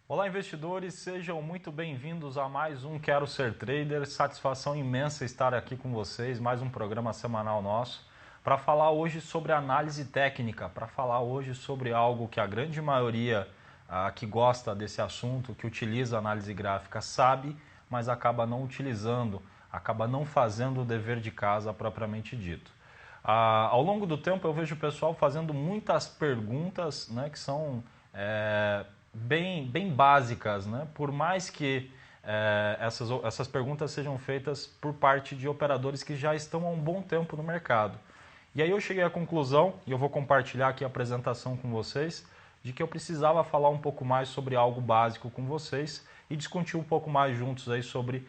Olá, investidores, sejam muito bem-vindos a mais um Quero Ser Trader. Satisfação imensa estar aqui com vocês, mais um programa semanal nosso, para falar hoje sobre análise técnica, para falar hoje sobre algo que a grande maioria que gosta desse assunto, que utiliza análise gráfica, sabe, mas acaba não utilizando, acaba não fazendo o dever de casa propriamente dito. Ao longo do tempo eu vejo o pessoal fazendo muitas perguntas, né, que são bem básicas, né? Por mais que essas perguntas sejam feitas por parte de operadores que já estão há um bom tempo no mercado. E aí eu cheguei à conclusão, e eu vou compartilhar aqui a apresentação com vocês, de que eu precisava falar um pouco mais sobre algo básico com vocês e discutir um pouco mais juntos aí sobre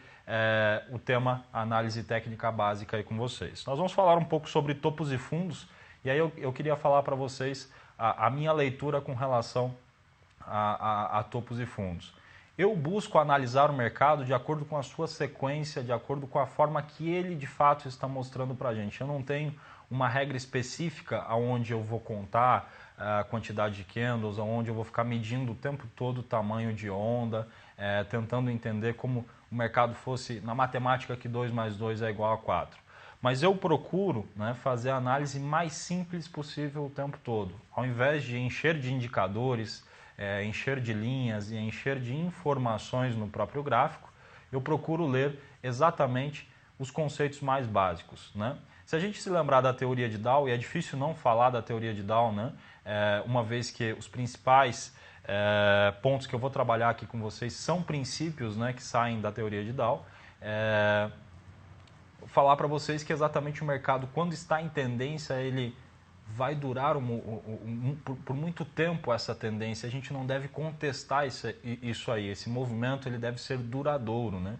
o tema análise técnica básica aí com vocês. Nós vamos falar um pouco sobre topos e fundos, e aí eu queria falar para vocês a minha leitura com relação a topos e fundos. Eu busco analisar o mercado de acordo com a sua sequência, de acordo com a forma que ele de fato está mostrando para a gente. Eu não tenho uma regra específica onde eu vou contar a quantidade de candles, onde eu vou ficar medindo o tempo todo o tamanho de onda, tentando entender como o mercado fosse na matemática que 2 mais 2 é igual a 4. Mas eu procuro, né, fazer a análise mais simples possível o tempo todo. Ao invés de encher de indicadores, encher de linhas e encher de informações no próprio gráfico, eu procuro ler exatamente os conceitos mais básicos, né? Se a gente se lembrar da teoria de Dow, e é difícil não falar da teoria de Dow, né? Uma vez que os principais pontos que eu vou trabalhar aqui com vocês são princípios, né, que saem da teoria de Dow, falar para vocês que exatamente o mercado, quando está em tendência, ele vai durar por muito tempo essa tendência. A gente não deve contestar isso aí. Esse movimento ele deve ser duradouro, né?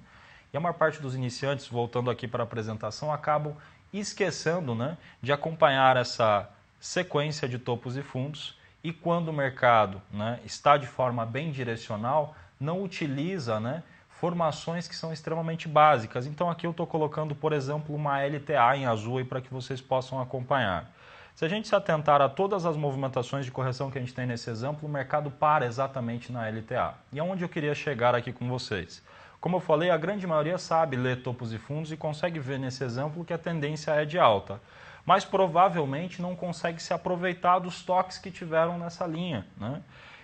E a maior parte dos iniciantes, voltando aqui para a apresentação, acabam esquecendo, né, de acompanhar essa sequência de topos e fundos, e quando o mercado, né, está de forma bem direcional, não utiliza, né, formações que são extremamente básicas. Então aqui eu estou colocando, por exemplo, uma LTA em azul para que vocês possam acompanhar. Se a gente se atentar a todas as movimentações de correção que a gente tem nesse exemplo, o mercado para exatamente na LTA. E aonde eu queria chegar aqui com vocês? Como eu falei, a grande maioria sabe ler topos e fundos e consegue ver nesse exemplo que a tendência é de alta. Mas provavelmente não consegue se aproveitar dos toques que tiveram nessa linha, né?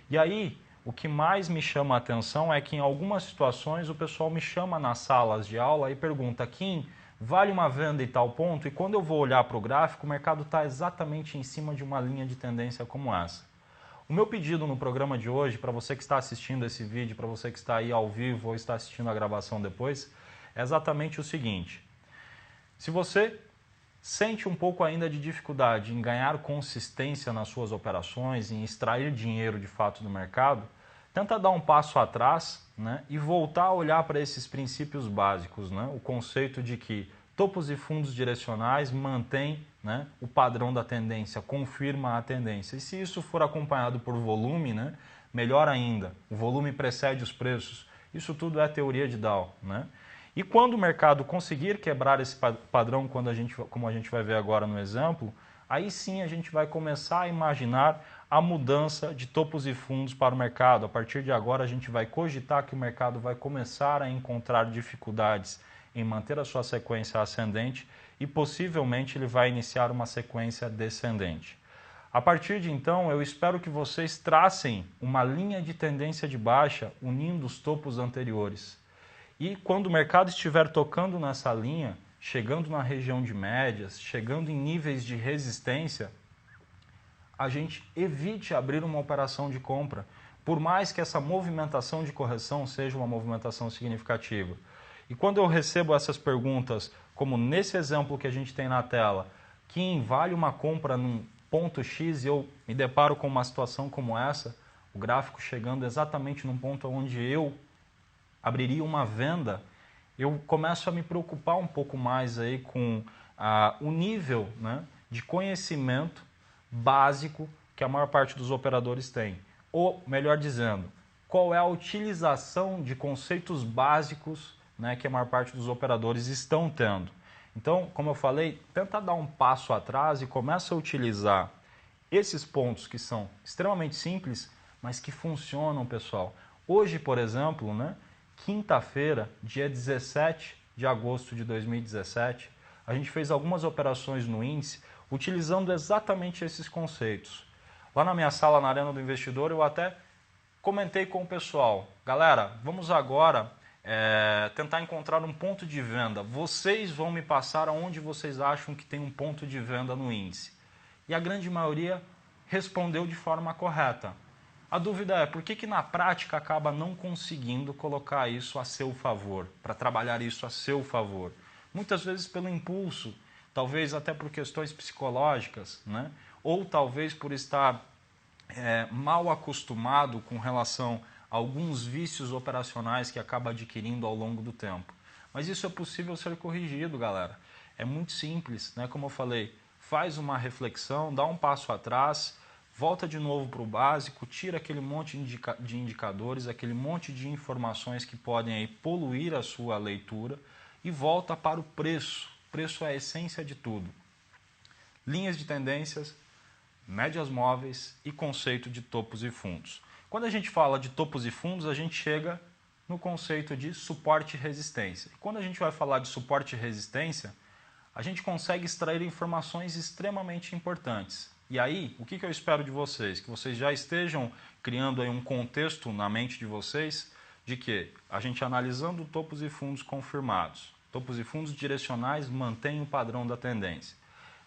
E aí, o que mais me chama a atenção é que em algumas situações o pessoal me chama nas salas de aula e pergunta: Kim, vale uma venda em tal ponto? E quando eu vou olhar para o gráfico, o mercado está exatamente em cima de uma linha de tendência como essa. O meu pedido no programa de hoje, para você que está assistindo esse vídeo, para você que está aí ao vivo ou está assistindo a gravação depois, é exatamente o seguinte: se você sente um pouco ainda de dificuldade em ganhar consistência nas suas operações, em extrair dinheiro de fato do mercado, tenta dar um passo atrás, né, e voltar a olhar para esses princípios básicos, né? O conceito de que topos e fundos direcionais mantém, né, o padrão da tendência, confirma a tendência. E se isso for acompanhado por volume, né, melhor ainda, o volume precede os preços. Isso tudo é teoria de Dow, né? E quando o mercado conseguir quebrar esse padrão, como a gente vai ver agora no exemplo, aí sim a gente vai começar a imaginar a mudança de topos e fundos para o mercado. A partir de agora a gente vai cogitar que o mercado vai começar a encontrar dificuldades em manter a sua sequência ascendente e possivelmente ele vai iniciar uma sequência descendente. A partir de então, eu espero que vocês tracem uma linha de tendência de baixa unindo os topos anteriores. E quando o mercado estiver tocando nessa linha, chegando na região de médias, chegando em níveis de resistência, a gente evite abrir uma operação de compra, por mais que essa movimentação de correção seja uma movimentação significativa. E quando eu recebo essas perguntas, como nesse exemplo que a gente tem na tela, Kim, vale uma compra num ponto X, e eu me deparo com uma situação como essa, o gráfico chegando exatamente num ponto onde eu abriria uma venda, eu começo a me preocupar um pouco mais aí com o nível, né, de conhecimento básico que a maior parte dos operadores tem. Ou, melhor dizendo, qual é a utilização de conceitos básicos, né, que a maior parte dos operadores estão tendo. Então, como eu falei, tenta dar um passo atrás e começa a utilizar esses pontos que são extremamente simples, mas que funcionam, pessoal. Hoje, por exemplo, né, quinta-feira, dia 17 de agosto de 2017, a gente fez algumas operações no índice utilizando exatamente esses conceitos. Lá na minha sala, na Arena do Investidor, eu até comentei com o pessoal, galera, vamos agora tentar encontrar um ponto de venda. Vocês vão me passar aonde vocês acham que tem um ponto de venda no índice. E a grande maioria respondeu de forma correta. A dúvida é por que na prática acaba não conseguindo colocar isso a seu favor, para trabalhar isso a seu favor. Muitas vezes pelo impulso, talvez até por questões psicológicas, né? Ou talvez por estar mal acostumado com relação a alguns vícios operacionais que acaba adquirindo ao longo do tempo. Mas isso é possível ser corrigido, galera. É muito simples, né? Como eu falei, faz uma reflexão, dá um passo atrás, volta de novo para o básico, tira aquele monte de indicadores, aquele monte de informações que podem aí poluir a sua leitura e volta para o preço. O preço é a essência de tudo. Linhas de tendências, médias móveis e conceito de topos e fundos. Quando a gente fala de topos e fundos, a gente chega no conceito de suporte e resistência. E quando a gente vai falar de suporte e resistência, a gente consegue extrair informações extremamente importantes. E aí, o que eu espero de vocês? Que vocês já estejam criando aí um contexto na mente de vocês de que a gente analisando topos e fundos confirmados, topos e fundos direcionais mantém o padrão da tendência.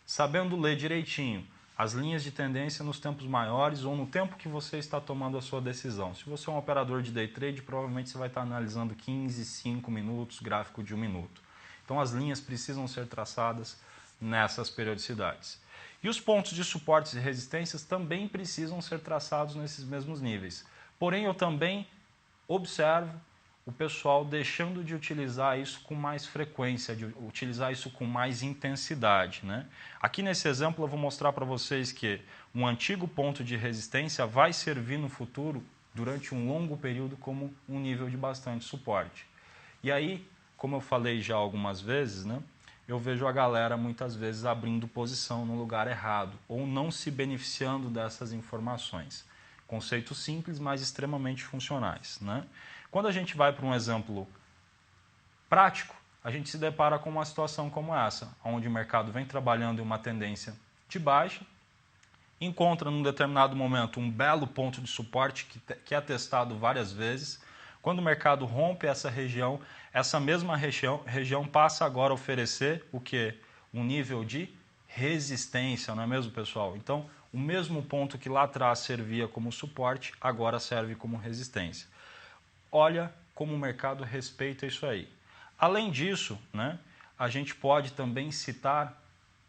Sabendo ler direitinho as linhas de tendência nos tempos maiores ou no tempo que você está tomando a sua decisão. Se você é um operador de day trade, provavelmente você vai estar analisando 15, 5 minutos, gráfico de 1 minuto. Então as linhas precisam ser traçadas nessas periodicidades. E os pontos de suportes e resistências também precisam ser traçados nesses mesmos níveis. Porém, eu também observo o pessoal deixando de utilizar isso com mais frequência, de utilizar isso com mais intensidade, né? Aqui nesse exemplo eu vou mostrar para vocês que um antigo ponto de resistência vai servir no futuro, durante um longo período, como um nível de bastante suporte. E aí, como eu falei já algumas vezes, né, eu vejo a galera muitas vezes abrindo posição no lugar errado ou não se beneficiando dessas informações. Conceitos simples, mas extremamente funcionais, né? Quando a gente vai para um exemplo prático, a gente se depara com uma situação como essa, onde o mercado vem trabalhando em uma tendência de baixa, encontra num determinado momento um belo ponto de suporte que é testado várias vezes. Quando o mercado rompe essa mesma região passa agora a oferecer o quê? Um nível de resistência, não é mesmo, pessoal? Então, o mesmo ponto que lá atrás servia como suporte, agora serve como resistência. Olha como o mercado respeita isso aí. Além disso, né, a gente pode também citar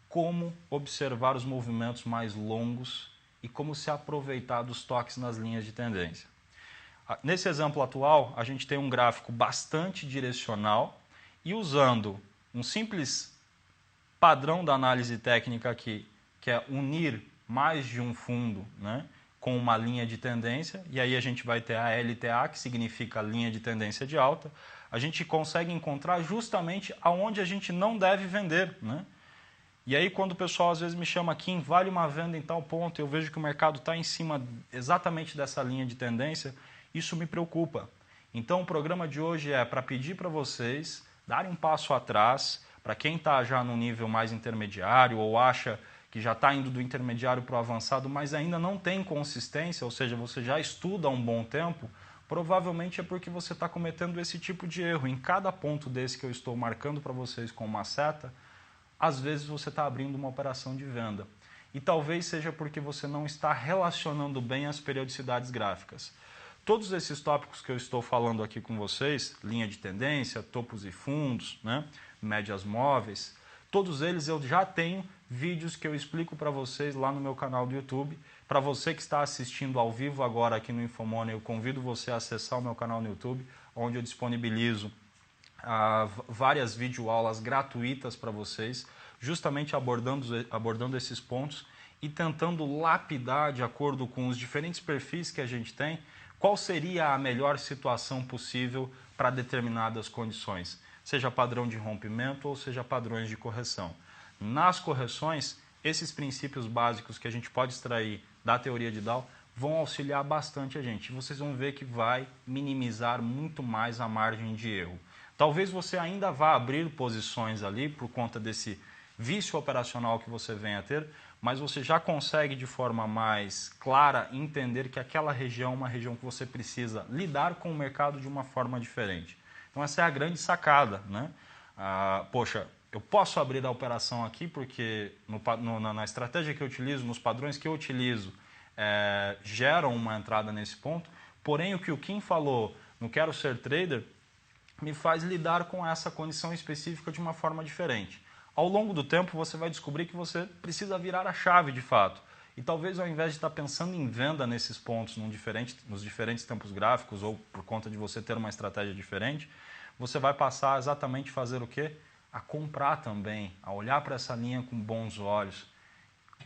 como observar os movimentos mais longos e como se aproveitar dos toques nas linhas de tendência. Nesse exemplo atual, a gente tem um gráfico bastante direcional e usando um simples padrão da análise técnica aqui, que é unir mais de um fundo, né, com uma linha de tendência, e aí a gente vai ter a LTA, que significa linha de tendência de alta, a gente consegue encontrar justamente aonde a gente não deve vender, né? E aí quando o pessoal às vezes me chama aqui, vale uma venda em tal ponto, eu vejo que o mercado está em cima exatamente dessa linha de tendência, isso me preocupa. Então o programa de hoje é para pedir para vocês darem um passo atrás, para quem está já no nível mais intermediário ou acha que já está indo do intermediário para o avançado, mas ainda não tem consistência, ou seja, você já estuda há um bom tempo, provavelmente é porque você está cometendo esse tipo de erro. Em cada ponto desse que eu estou marcando para vocês com uma seta, às vezes você está abrindo uma operação de venda. E talvez seja porque você não está relacionando bem as periodicidades gráficas. Todos esses tópicos que eu estou falando aqui com vocês, linha de tendência, topos e fundos, né, médias móveis, todos eles eu já tenho vídeos que eu explico para vocês lá no meu canal do YouTube. Para você que está assistindo ao vivo agora aqui no Infomoney, eu convido você a acessar o meu canal no YouTube, onde eu disponibilizo várias videoaulas gratuitas para vocês, justamente abordando esses pontos e tentando lapidar, de acordo com os diferentes perfis que a gente tem, qual seria a melhor situação possível para determinadas condições, seja padrão de rompimento ou seja padrões de correção. Nas correções, esses princípios básicos que a gente pode extrair da teoria de Dow vão auxiliar bastante a gente. E vocês vão ver que vai minimizar muito mais a margem de erro. Talvez você ainda vá abrir posições ali por conta desse vício operacional que você vem a ter, mas você já consegue de forma mais clara entender que aquela região é uma região que você precisa lidar com o mercado de uma forma diferente. Então essa é a grande sacada, né? Poxa, eu posso abrir a operação aqui porque na estratégia que eu utilizo, nos padrões que eu utilizo, geram uma entrada nesse ponto, porém o que o Kim falou no Quero Ser Trader me faz lidar com essa condição específica de uma forma diferente. Ao longo do tempo você vai descobrir que você precisa virar a chave de fato. E talvez ao invés de estar pensando em venda nesses pontos nos diferentes tempos gráficos ou por conta de você ter uma estratégia diferente, você vai passar exatamente a fazer o quê? A comprar também, a olhar para essa linha com bons olhos,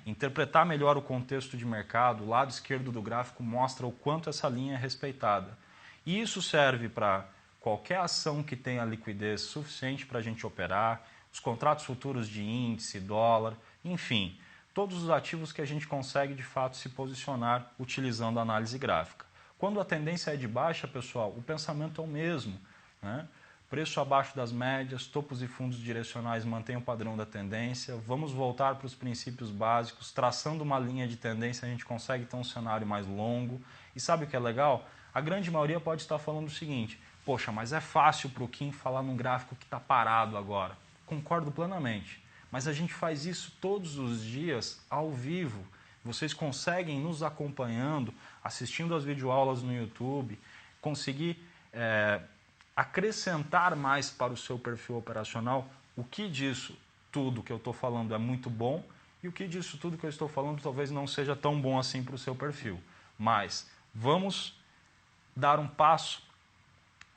interpretar melhor o contexto de mercado. O lado esquerdo do gráfico mostra o quanto essa linha é respeitada. E isso serve para qualquer ação que tenha liquidez suficiente para a gente operar, os contratos futuros de índice, dólar, enfim, todos os ativos que a gente consegue de fato se posicionar utilizando a análise gráfica. Quando a tendência é de baixa, pessoal, o pensamento é o mesmo, né? Preço abaixo das médias, topos e fundos direcionais mantêm o padrão da tendência, vamos voltar para os princípios básicos, traçando uma linha de tendência a gente consegue ter um cenário mais longo. E sabe o que é legal? A grande maioria pode estar falando o seguinte: poxa, mas é fácil para o Kim falar num gráfico que está parado agora. Concordo plenamente, mas a gente faz isso todos os dias ao vivo. Vocês conseguem nos acompanhando, assistindo as videoaulas no YouTube, conseguir acrescentar mais para o seu perfil operacional o que disso tudo que eu estou falando é muito bom e o que disso tudo que eu estou falando talvez não seja tão bom assim para o seu perfil. Mas vamos dar um passo,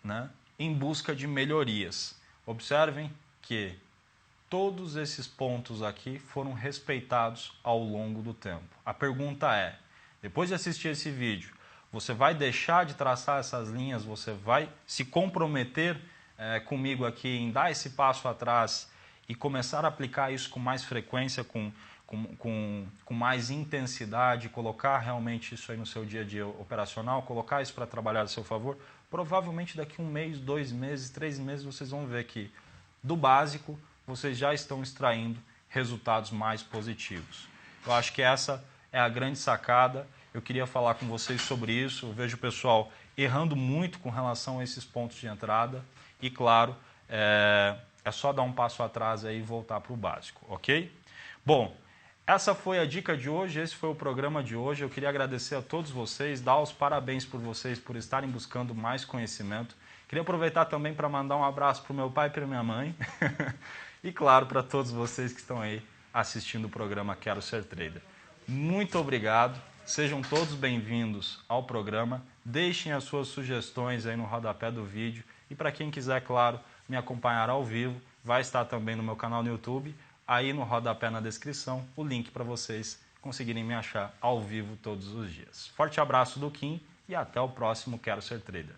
né, em busca de melhorias. Observem que todos esses pontos aqui foram respeitados ao longo do tempo. A pergunta é, depois de assistir esse vídeo, você vai deixar de traçar essas linhas, você vai se comprometer comigo aqui em dar esse passo atrás e começar a aplicar isso com mais frequência, com mais intensidade, colocar realmente isso aí no seu dia a dia operacional, colocar isso para trabalhar a seu favor? Provavelmente daqui 1 mês, 2 meses, 3 meses, vocês vão ver que do básico vocês já estão extraindo resultados mais positivos. Eu acho que essa é a grande sacada. Eu queria falar com vocês sobre isso. Eu vejo o pessoal errando muito com relação a esses pontos de entrada. E, claro, é só dar um passo atrás aí e voltar para o básico, ok? Bom, essa foi a dica de hoje, esse foi o programa de hoje. Eu queria agradecer a todos vocês, dar os parabéns por vocês por estarem buscando mais conhecimento. Queria aproveitar também para mandar um abraço para o meu pai e para a minha mãe. E, claro, para todos vocês que estão aí assistindo o programa Quero Ser Trader. Muito obrigado. Sejam todos bem-vindos ao programa. Deixem as suas sugestões aí no rodapé do vídeo. E para quem quiser, claro, me acompanhar ao vivo, vai estar também no meu canal no YouTube. Aí no rodapé na descrição, o link para vocês conseguirem me achar ao vivo todos os dias. Forte abraço do Kim e até o próximo Quero Ser Trader.